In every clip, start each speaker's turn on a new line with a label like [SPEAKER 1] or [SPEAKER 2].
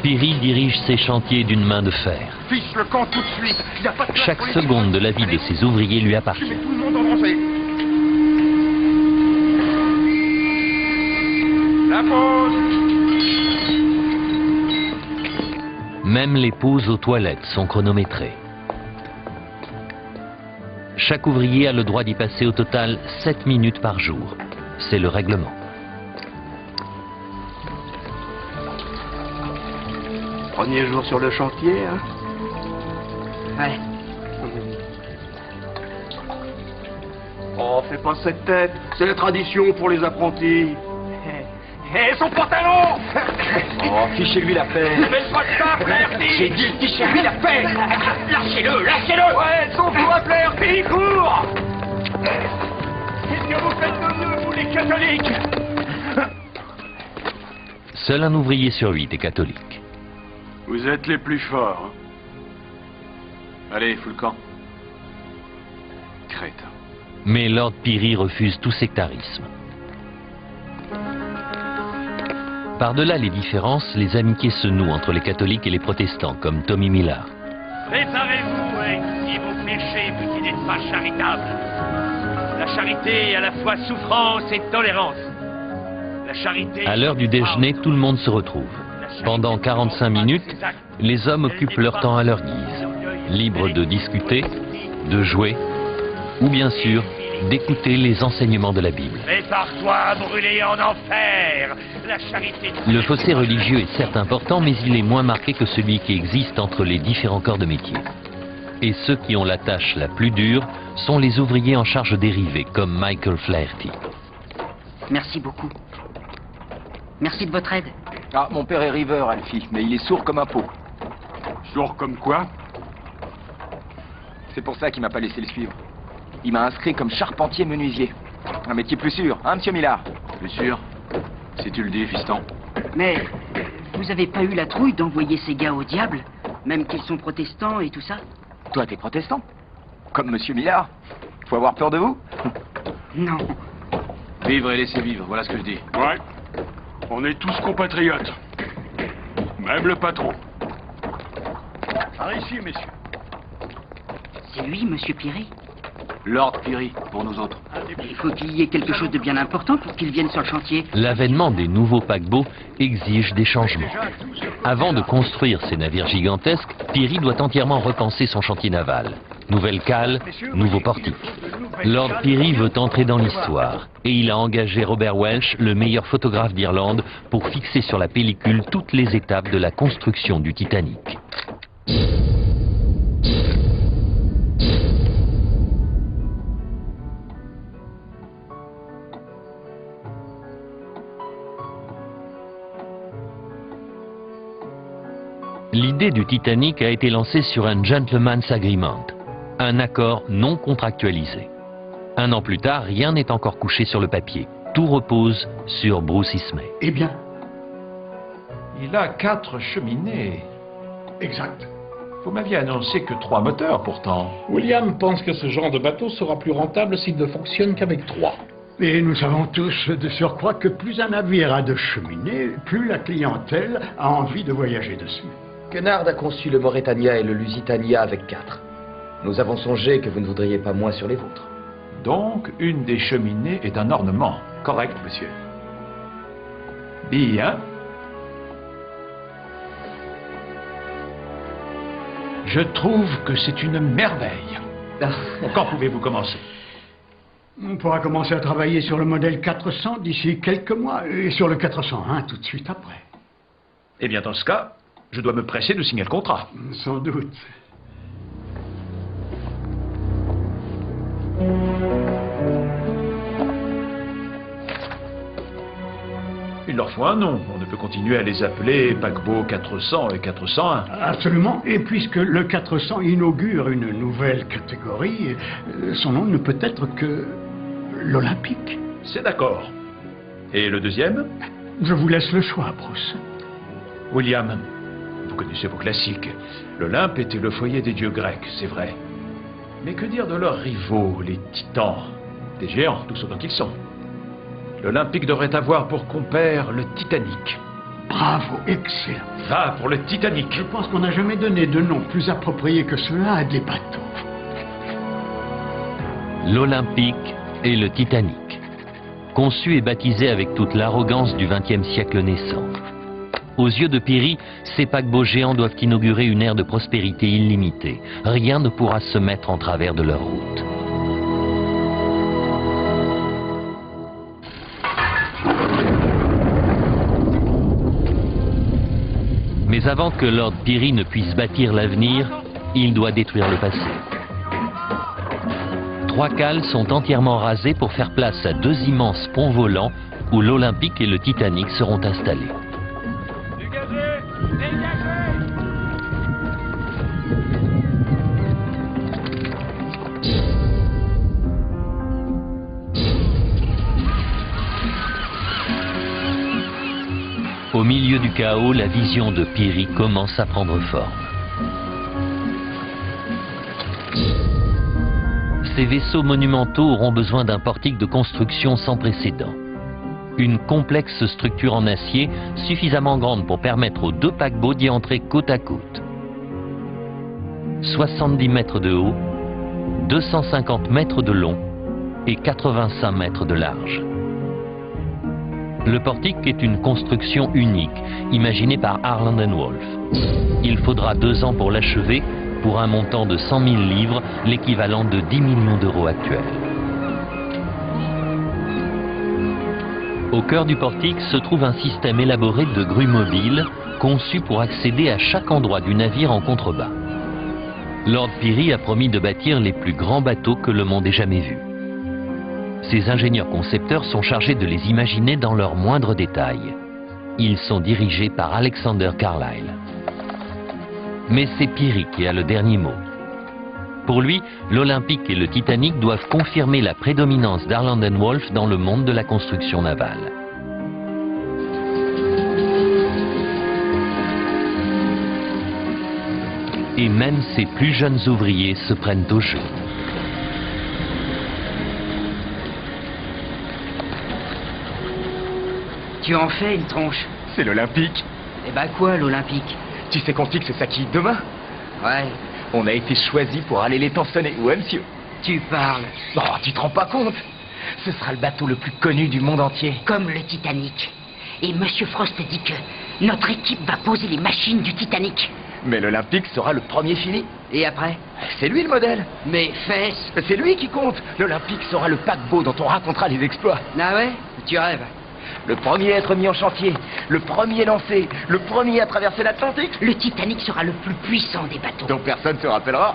[SPEAKER 1] Peary dirige ses chantiers d'une main de fer.
[SPEAKER 2] Fiche le camp tout de suite. Il y a pas de place
[SPEAKER 1] Chaque
[SPEAKER 2] pour les
[SPEAKER 1] seconde de
[SPEAKER 2] petits.
[SPEAKER 1] la vie de ses ouvriers lui
[SPEAKER 2] Tu
[SPEAKER 1] appartient.
[SPEAKER 2] mets tout le monde en danger. La pause.
[SPEAKER 1] Même les pauses aux toilettes sont chronométrées. Chaque ouvrier a le droit d'y passer au total 7 minutes par jour. C'est le règlement.
[SPEAKER 2] Premier jour sur le chantier, hein?
[SPEAKER 3] Ouais.
[SPEAKER 2] Oh, fais pas cette tête. C'est la tradition pour les apprentis. Hé, son pantalon!
[SPEAKER 3] Oh, fichez-lui la paix.
[SPEAKER 2] Fais pas ça, Flaherty!
[SPEAKER 3] J'ai dit, fichez-lui la paix.
[SPEAKER 2] Lâchez-le, lâchez-le! Ouais, son fou à Flaherty, cours! Qu'est-ce que vous faites de nous, vous les catholiques?
[SPEAKER 1] Seul un ouvrier sur 8 est catholique.
[SPEAKER 4] Vous êtes les plus forts. Hein. Allez, fous le camp. Crétin.
[SPEAKER 1] Mais Lord Peary refuse tout sectarisme. Par-delà les différences, les amitiés se nouent entre les catholiques et les protestants, comme Tommy Millard.
[SPEAKER 5] Préparez-vous avec tous vos péchés, vous qui n'êtes pas charitables. La charité est à la fois souffrance et tolérance. La charité...
[SPEAKER 1] À l'heure du déjeuner, tout le monde se retrouve. Pendant 45 minutes, les hommes occupent leur temps à leur guise, libres de discuter, de jouer, ou bien sûr, d'écouter les enseignements de la Bible.
[SPEAKER 5] Prépare-toi à brûler en enfer. La charité...
[SPEAKER 1] Le fossé religieux est certes important, mais il est moins marqué que celui qui existe entre les différents corps de métier. Et ceux qui ont la tâche la plus dure sont les ouvriers en charge dérivée, comme Michael Flaherty.
[SPEAKER 3] Merci beaucoup. Merci de votre aide.
[SPEAKER 6] Ah, mon père est riveur, Alfie, mais il est sourd comme un pot.
[SPEAKER 4] Sourd comme quoi?
[SPEAKER 6] C'est pour ça qu'il m'a pas laissé le suivre. Il m'a inscrit comme charpentier menuisier. Un métier plus sûr, hein, monsieur Millard?
[SPEAKER 4] Plus sûr? Si tu le dis, fiston.
[SPEAKER 3] Mais vous avez pas eu la trouille d'envoyer ces gars au diable, même qu'ils sont protestants et tout ça?
[SPEAKER 6] Toi, t'es protestant? Comme monsieur Millard? Faut avoir peur de vous?
[SPEAKER 3] Non.
[SPEAKER 4] Vivre et laisser vivre, voilà ce que je dis.
[SPEAKER 7] Ouais. On est tous compatriotes. Même le patron. Par ici, messieurs.
[SPEAKER 3] C'est lui, monsieur Peary?
[SPEAKER 4] Lord Peary, pour nous autres.
[SPEAKER 3] Il faut qu'il y ait quelque chose de bien important pour qu'il vienne sur le chantier.
[SPEAKER 1] L'avènement des nouveaux paquebots exige des changements. Avant de construire ces navires gigantesques, Peary doit entièrement repenser son chantier naval. Nouvelle cale, nouveau portique. Lord Peary veut entrer dans l'histoire et il a engagé Robert Welch, le meilleur photographe d'Irlande, pour fixer sur la pellicule toutes les étapes de la construction du Titanic. L'idée du Titanic a été lancée sur un gentleman's agreement, un accord non contractualisé. Un an plus tard, rien n'est encore couché sur le papier. Tout repose sur Bruce Ismay.
[SPEAKER 8] Eh bien,
[SPEAKER 9] Il a 4 cheminées.
[SPEAKER 8] exact.
[SPEAKER 9] Vous m'aviez annoncé que 3 moteurs pourtant.
[SPEAKER 10] William pense que ce genre de bateau sera plus rentable s'il ne fonctionne qu'avec 3.
[SPEAKER 8] Et nous savons tous de surcroît que plus un navire a de cheminées, plus la clientèle a envie de voyager dessus.
[SPEAKER 11] Kennard a conçu le Mauretania et le Lusitania avec 4. Nous avons songé que vous ne voudriez pas moins sur les vôtres.
[SPEAKER 9] Donc, une des cheminées est un ornement. Correct, monsieur. Bien. Je trouve que c'est une merveille. Quand pouvez-vous commencer?
[SPEAKER 8] On pourra commencer à travailler sur le modèle 400 d'ici quelques mois, et sur le 401 tout de suite après.
[SPEAKER 9] Eh bien, dans ce cas, je dois me presser de signer le contrat.
[SPEAKER 8] Sans doute.
[SPEAKER 9] Il leur faut un nom. On ne peut continuer à les appeler paquebot 400 et 401.
[SPEAKER 8] Absolument. Et puisque le 400 inaugure une nouvelle catégorie, son nom ne peut être que l'Olympique.
[SPEAKER 9] C'est d'accord. Et le deuxième?
[SPEAKER 8] Je vous laisse le choix, Bruce.
[SPEAKER 9] William, vous connaissez vos classiques. L'Olympe était le foyer des dieux grecs, c'est vrai. Mais que dire de leurs rivaux, les titans? Des géants, tous autant qu'ils sont. L'Olympique devrait avoir pour compère le Titanic.
[SPEAKER 8] Bravo, excellent.
[SPEAKER 9] Va pour le Titanic.
[SPEAKER 8] Je pense qu'on n'a jamais donné de nom plus approprié que cela à des bateaux.
[SPEAKER 1] L'Olympique et le Titanic. Conçu et baptisé avec toute l'arrogance du XXe siècle naissant. Aux yeux de Peary, ces paquebots géants doivent inaugurer une ère de prospérité illimitée. Rien ne pourra se mettre en travers de leur route. Mais avant que Lord Peary ne puisse bâtir l'avenir, il doit détruire le passé. 3 cales sont entièrement rasées pour faire place à 2 immenses ponts volants où l'Olympique et le Titanic seront installés. Au milieu du chaos, la vision de Peary commence à prendre forme. Ces vaisseaux monumentaux auront besoin d'un portique de construction sans précédent. Une complexe structure en acier suffisamment grande pour permettre aux 2 paquebots d'y entrer côte à côte. 70 mètres de haut, 250 mètres de long et 85 mètres de large. Le portique est une construction unique, imaginée par Harland & Wolff. Il faudra 2 ans pour l'achever, pour un montant de 100 000 livres, l'équivalent de 10 millions d'euros actuels. Au cœur du portique se trouve un système élaboré de grues mobiles, conçu pour accéder à chaque endroit du navire en contrebas. Lord Peary a promis de bâtir les plus grands bateaux que le monde ait jamais vus. Ces ingénieurs concepteurs sont chargés de les imaginer dans leurs moindres détails. Ils sont dirigés par Alexander Carlyle. Mais c'est Peary qui a le dernier mot. Pour lui, l'Olympique et le Titanic doivent confirmer la prédominance d'Harland & Wolff dans le monde de la construction navale. Et même ses plus jeunes ouvriers se prennent au jeu.
[SPEAKER 3] Tu en fais une tronche.
[SPEAKER 6] C'est l'Olympique.
[SPEAKER 3] Eh ben quoi, l'Olympique?
[SPEAKER 6] Tu sais qu'on fixe sa quille demain?
[SPEAKER 3] Ouais.
[SPEAKER 6] On a été choisi pour aller les tançonner. Ouais, monsieur.
[SPEAKER 3] Tu parles.
[SPEAKER 6] Oh, tu te rends pas compte? Ce sera le bateau le plus connu du monde entier.
[SPEAKER 12] Comme le Titanic. Et Monsieur Frost dit que notre équipe va poser les machines du Titanic.
[SPEAKER 6] Mais l'Olympique sera le premier fini.
[SPEAKER 3] Et après?
[SPEAKER 6] C'est lui le modèle.
[SPEAKER 3] Mes fesses.
[SPEAKER 6] C'est lui qui compte. L'Olympique sera le paquebot dont on racontera les exploits.
[SPEAKER 3] Ah ouais? Tu rêves.
[SPEAKER 6] Le premier à être mis en chantier, le premier lancé, le premier à traverser l'Atlantique.
[SPEAKER 12] Le Titanic sera le plus puissant des bateaux.
[SPEAKER 6] Donc personne se rappellera.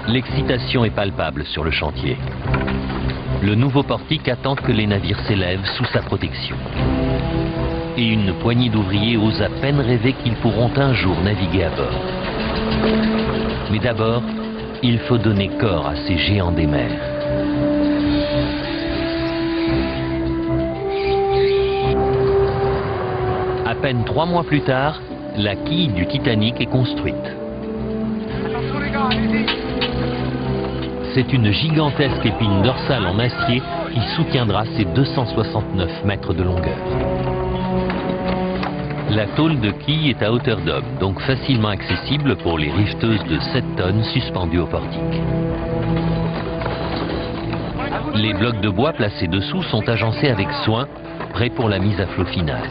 [SPEAKER 1] L'excitation est palpable sur le chantier. Le nouveau portique attend que les navires s'élèvent sous sa protection. Et une poignée d'ouvriers ose à peine rêver qu'ils pourront un jour naviguer à bord. Mais d'abord, il faut donner corps à ces géants des mers. À peine 3 mois plus tard, la quille du Titanic est construite. C'est une gigantesque épine dorsale en acier qui soutiendra ses 269 mètres de longueur. La tôle de quille est à hauteur d'homme, donc facilement accessible pour les riveteuses de 7 tonnes suspendues au portique. Les blocs de bois placés dessous sont agencés avec soin, prêts pour la mise à flot finale.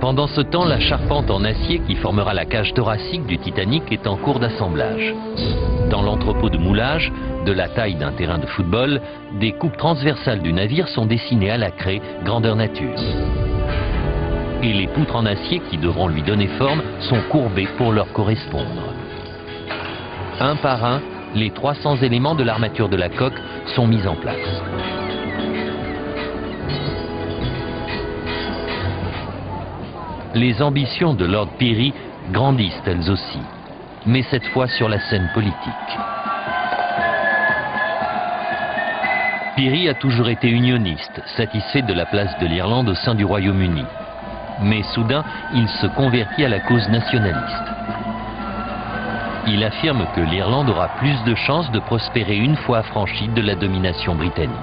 [SPEAKER 1] Pendant ce temps, la charpente en acier qui formera la cage thoracique du Titanic est en cours d'assemblage. Dans l'entrepôt de moulage, de la taille d'un terrain de football, des coupes transversales du navire sont dessinées à la craie, grandeur nature. Et les poutres en acier qui devront lui donner forme sont courbées pour leur correspondre. Un par un, les 300 éléments de l'armature de la coque sont mis en place. Les ambitions de Lord Peary grandissent elles aussi, mais cette fois sur la scène politique. Peary a toujours été unioniste, satisfait de la place de l'Irlande au sein du Royaume-Uni. Mais soudain, il se convertit à la cause nationaliste. Il affirme que l'Irlande aura plus de chances de prospérer une fois affranchie de la domination britannique.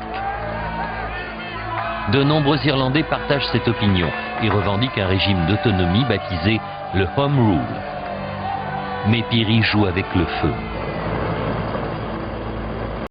[SPEAKER 1] De nombreux Irlandais partagent cette opinion et revendiquent un régime d'autonomie baptisé le Home Rule. Mais Peary joue avec le feu.